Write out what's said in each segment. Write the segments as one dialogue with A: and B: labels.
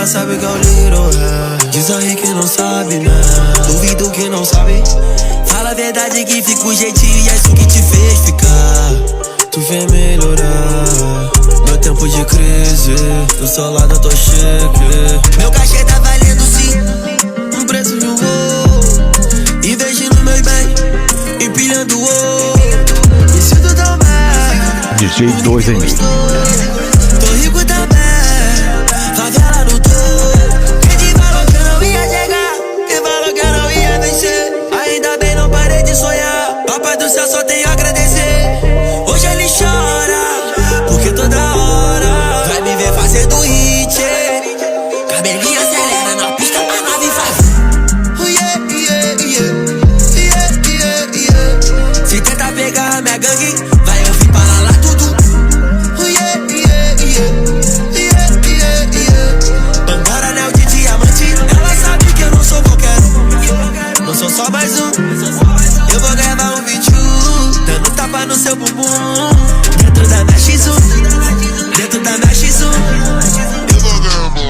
A: ela sabe que é o Little Hair. Diz aí que não sabe, né? Duvido que não sabe. Fala a verdade que fica o jeitinho e é isso que te fez ficar. Tu vem melhorar meu tempo de crise. Do seu lado eu tô chique. Meu cachê tá valendo sim um preço de um voo. Investindo meus bens, empilhando ouro. Me sinto tão bem.
B: DJ 2M.
A: Tô rico também, favela no topo. Quem te falou que eu não ia chegar? Quem falou que eu não ia vencer? Ainda bem não parei de sonhar. Papai do céu só tenho a agradecer. Hoje ele chora, porque toda hora vai me ver fazendo hit. Cabelinho acelera na pista, a nave faz. Se tenta pegar a minha gangue, vai ouvir para lá tudo. Pandora, anel de diamante. Ela sabe que eu não sou qualquer um. Não sou só mais um. Eu vou gravar um vídeo dando tapa no seu bumbum. Dentro da minha X1, dentro da minha X1. Eu vou gravar.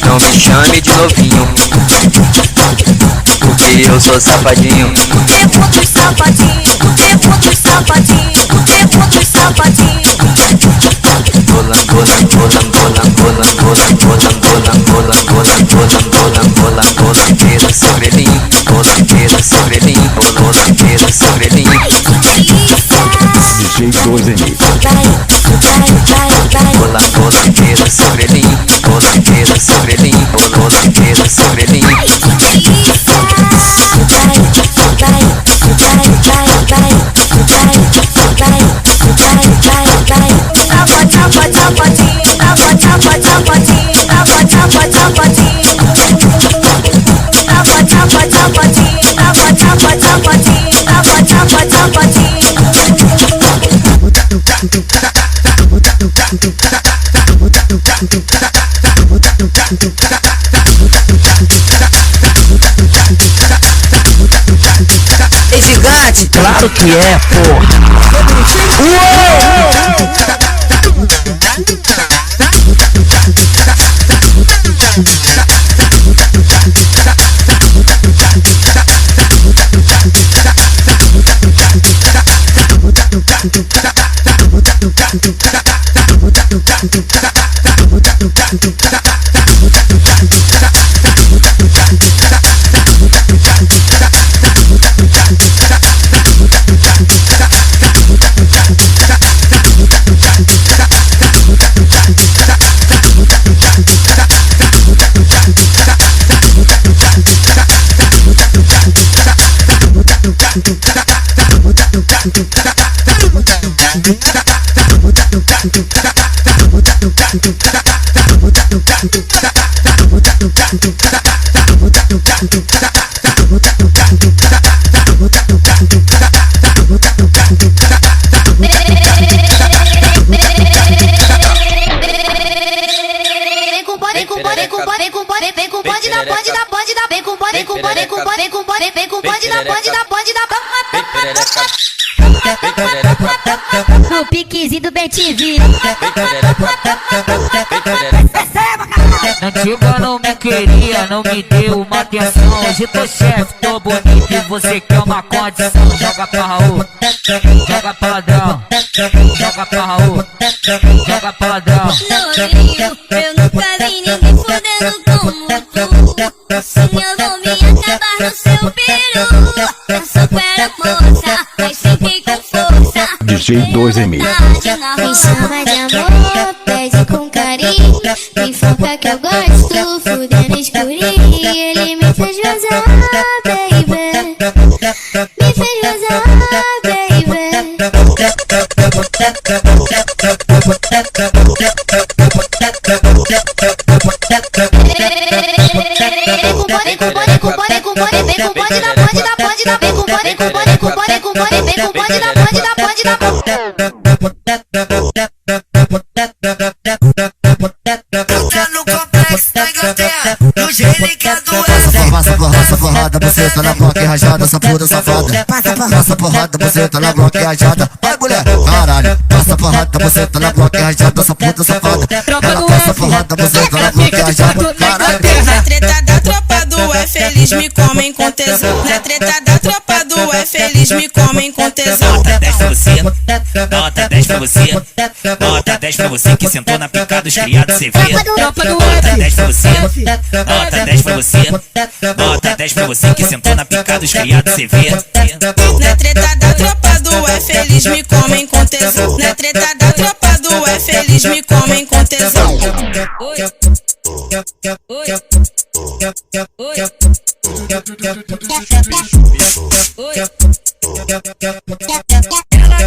C: Não me chame de novinho, porque eu sou safadinho.
D: O tempo dos safadinhos, o tempo dos safadinhos, o tempo dos safadinhos.
C: Bolanqueira sobrelinho, bolanqueira sobrelinho, bolanqueira sobrelinho.
B: DJ 2M.
C: Bolanqueira sobrelinho, bolanqueira sobrelinho, bolanqueira sobrelinho.
E: É gigante?
B: Claro que é, porra.
D: No piquezinho do BTV.
F: Na antiga não me queria, não me deu uma atenção. Hoje tô chefe, tô bonito e você quer uma condição. Joga pra Raul, joga pra ladrão, joga pra Raul, joga pra ladrão.
D: Lourinho, eu nunca vi ninguém fodendo como tu. Sim, eu vou me acabar no seu peru. Eu sou pera moça, mas fiquei com força.
B: DJ 2M.
D: Me chama de amor, pede com carinho. Me foca que eu gosto, fudendo escurinho. Ele me fez gozar, baby. Me fez gozar, baby. Com vem com bonde, vem com bonde da bonde da bonde da, vem com bonde, vem com bonde, vem com bonde, vem com bonde, vem com bonde da bonde da bonde da
A: Tá no complexo da Inglaterra, no Genica do Oeste.
G: Passa porrada, você tá na bloco rajada, essa puta safada. Passa porrada, você tá na bloco rajada. Vai mulher, caralho. Passa porrada, você tá na bloco rajada, essa puta safada. Ela passa porrada, você tá na bloco rajada. Caralho.
H: Na treta da tropa do F, eles me comem com tesão. Na treta da tropa do F, eles me comem com tesão.
I: Nota 10 pra você, nota 10 pra você, nota 10 pra você que sentou na picada dos criados CV. Nota 10 pra você, nota 10 pra você, nota 10 pra você que sentou na picada dos criados CV.
H: Na treta da tropa do F, eles me comem com tesão. Na treta da tropa do F, eles me comem com tesão.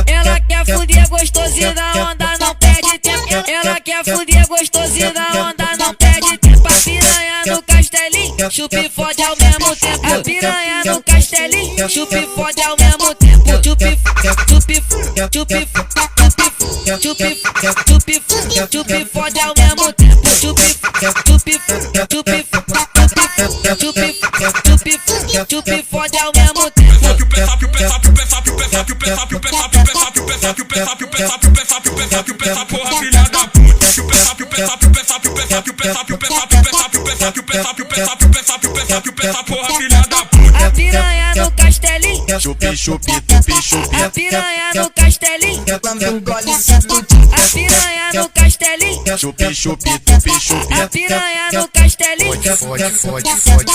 F: Ela quer fuder gostosinho da onda, não perde tempo. Ela quer fuder gostosinho da onda, não perde tempo. A piranha no castelinho, chupa e fode ao mesmo tempo. A piranha no castelinho, chupa e fode ao mesmo tempo. Chupa e fode ao mesmo tempo. Chupa e fode ao mesmo tempo. A piranha no castelinho,
G: Chupi, chupi, tupi, chupi.
F: a piranha no castelinho, a piranha no castelinho,
G: Chupi, chupi, tupi, chupi.
F: a piranha no castelinho.
G: Fode, fode, fode.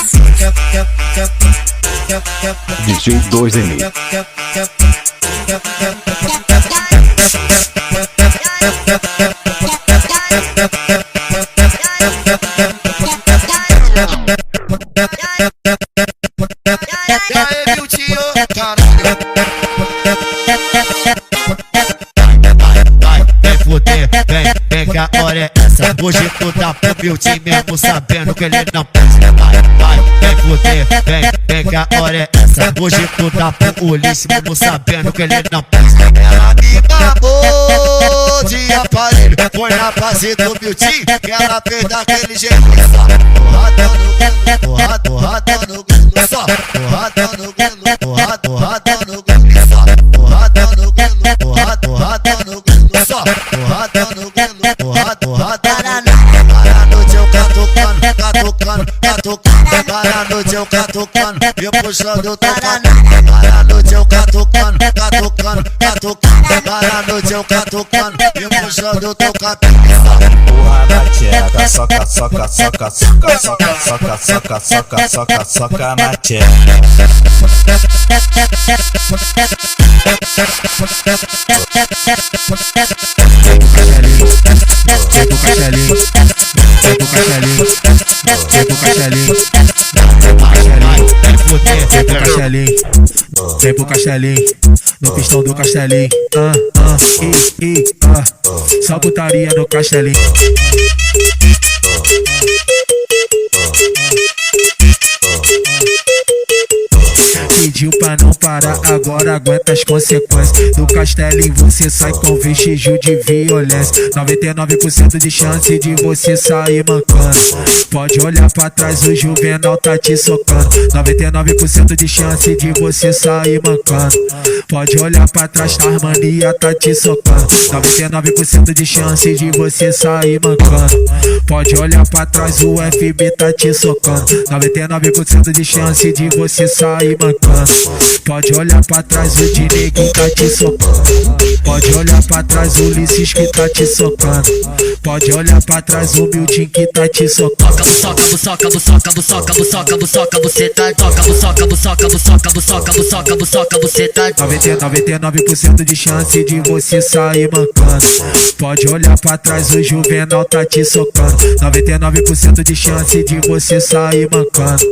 B: DJ 2M.
G: E aí, meu tio, caralho. Vai, vem fuder, vem que a hora é essa. Hoje tu tá pro meu time mesmo sabendo que ele não pensa. Vai, vem fuder, vem que a hora é essa. Hoje tu tá pro Ulisses mesmo sabendo que ele não pensa. Ela me babou de aparelho, foi na base do meu time que ela fez daquele jeito. Porrada no grilo, porrada no grilo, só porrada no grilo, porrada no grilo, só porrada no grilo, porrada no grilo, só porrada no grilo, porrada no grilo. Para noite eu catucando, para noite eu catucando, eu puxando eu tocando. Para noite eu catucando, para noite eu catucando, eu puxando eu tocando.
J: Porra na tcheca, soca, soca, soca, soca, soca, soca, soca, soca, soca, soca na tcheca.
G: Vem pro castelinho, no pistão do castelinho. Só putaria no castelinho. Pediu pra não parar, agora aguenta as consequências. Do castelinho você sai com vestígio de violência. 99% de chance de você sair mancando. Pode olhar pra trás, o Juvenal tá te socando. 99% de chance de você sair mancando. Pode olhar pra trás, a harmonia tá te socando. 99% de chance de você sair mancando. Pode olhar pra trás, o FB tá te socando. 99% de chance de você sair mancando. Pode olhar pra trás, o Dinei que tá te socando. Pode olhar pra trás, o Ulisses que tá te socando. Pode olhar pra trás, o Mildin que tá te socando.
F: Buçoca, buçoca, buçoca, buçoca, buçoca, buçoca, você tá. Toca, buçoca, buçoca, buçoca, buçoca, buçoca, buçoca, você tá.
G: 99% de chance de você sair mancando. Pode olhar pra trás, o Juvenal tá te socando. 99% de chance de você sair mancando.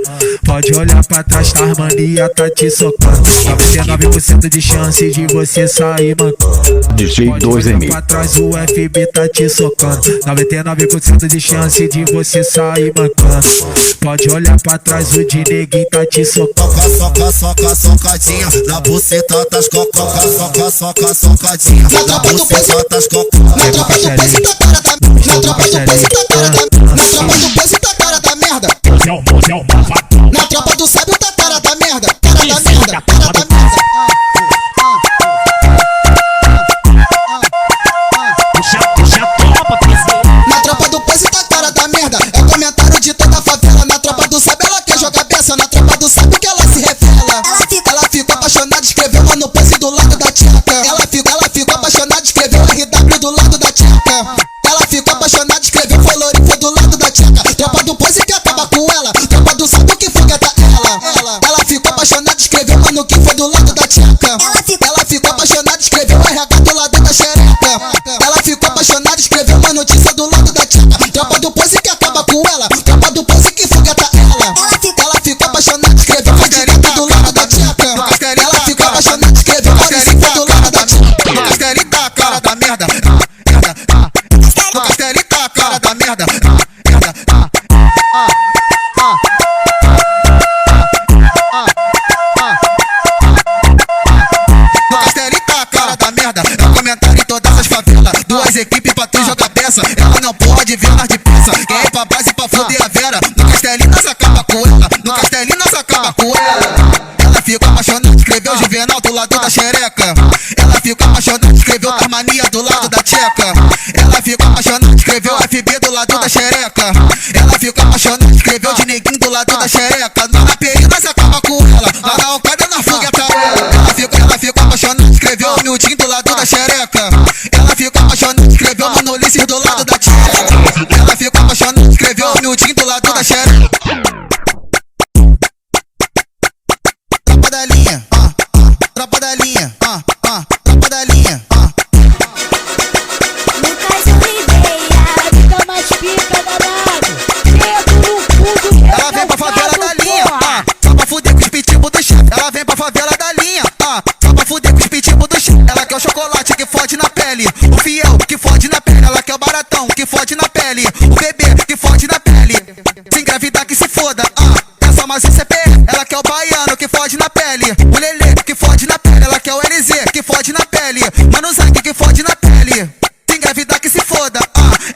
G: Pode olhar pra trás, a harmonia tá te te socando. 99% de chance de você sair mancando.
B: DJ 2M.
G: Pra trás o FB tá te socando. 99% de chance de você sair mancando. Pode olhar pra trás, o de neguinho tá te socando.
A: Soca, socadinha. Na buceta das cococas. Soca, socadinha. Na buceta das cococas.
G: Na tropa do peso tá cara da merda. Na tropa do peso tá cara da merda. Na tropa do peso tá cara da merda. Na tropa do sábio tá cara da merda. Cara da merda, cara da merda. Na tropa do peso tá cara da merda. É comentário de toda a favela. Na tropa do sábio ela quer jogar peça. Na tropa do sábio que ela se revela. Ela ficou apaixonada, escreveu mano pose do lado da tcheca. Ela ficou apaixonada, escreveu RW do lado da tcheca. Ela ficou apaixonada, escreveu Florifa do lado da tcheca. Tropa do pose que acaba com ela. Tropa do sábio que fogueta ela. Ela ficou apaixonada, escreveu mano que foi do lado da tcheca. Ela ficou apaixonada, escreveu RH do lado da xereca. Ela ficou apaixonada, escreveu uma notícia do lado da tcheca. Tropa do pose que acaba com ela. Tropa do pose que fogueta ela. Ela ficou apaixonada, escreveu uma direita do lado da tcheca. Ela ficou apaixonada, escreveu uma notícia do lado da tcheca.
K: No Castelita, a cara da merda. No Castelita, a cara da merda. No Castelita, a cara da merda. É comentário em todas as favelas. Duas equipes pra tu jogar peça. Ela não pode ver nós de peça. Quem é pra base pra foder a Vera. No Castelita, nós acaba com ela. No Castelita, nós acaba com ela. Ela ficou apaixonada, escreveu Juvenal do lado da xereca. Ela ficou apaixonada, escreveu Tasmania do lado da tcheca. Ela ficou apaixonada, escreveu FB do lado da xereca. Ela ficou apaixonada, escreveu de neguinho do lado da xereca. Na API nós acaba com ela. Lá na Alcada na fogueta ela ficou apaixonada, escreveu o Mildinho do lado da xereca. Ela ficou apaixonada, escreveu Manolices do lado da tcheca. Ela ficou apaixonada, escreveu o Mildinho do lado da xereca. Tropa da linha, tropa da linha, tropa da linha,
D: Lucas Oliveira, fica mais pica danado. Dedo no cu do
K: ela vem pra favela da linha, só pra fuder com os pitbull do chefe. Ela vem pra favela da linha, só pra fuder com os pitbull do chefe. Ela quer o chocolate que fode na pele, o fiel que fode na pele. Ela quer o baratão que fode na pele, o bebê que fode na pele. Se engravidar que se foda, essa mais o CPF. Ela quer o baiano que fode na pele, o lelê que fode na pele. Ela quer o LZ que fode na pele, mano Zangue que fode na pele. Se engravidar que se foda,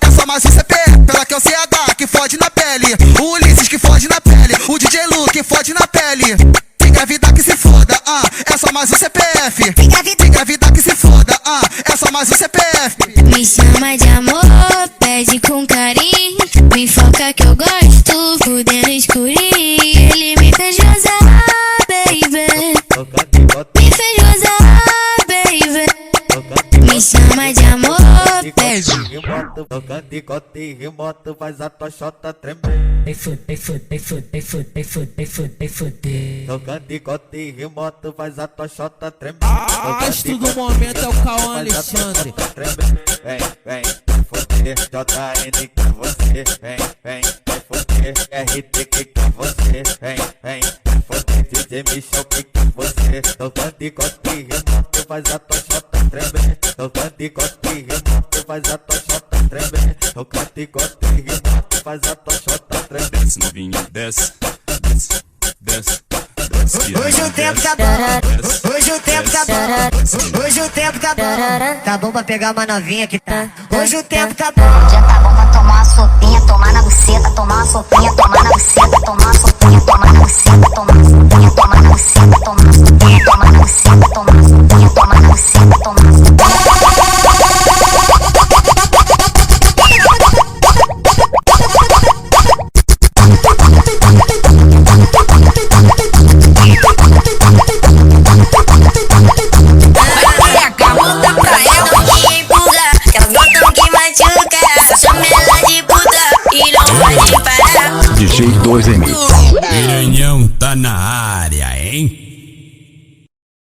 K: essa mais o CPF. Ela quer o CH que fode na pele, o Ulisses que fode na pele, o DJ Lu que fode na pele. Se engravidar que se foda, essa mais o CPF. Se engravidar que se foda, essa mais o CPF.
D: Me chama de amor, pede com carinho. Me foca que eu gosto, fudendo escurinho. Ele me fez gozar, baby. Me fez gozar, baby. Me chama de amor, pede.
J: Tocando e remoto, faz a tua xota tremer. Tocando e remoto, faz a tua xota tremer.
A: Astro do momento é o Cauã Alexandre.
J: Vem, foder, JN que você. Vem, foder, RT que você. Vem, foder, DJ Michel que você. Tocando e remoto, faz a tua xota tremer. Tocando e remoto, faz a tua xota tremer. Tocando e remoto, faz a tua xota tremer.
L: Desce novinha, desce.
E: Hoje o tempo tá bom, hoje o tempo tá bom, hoje o tempo tá bom. Tá bom pra pegar uma novinha que tá. Hoje o tempo tá bom.
M: Já tá bom pra tomar uma sopinha, tomar na buceta, tomar uma sopinha.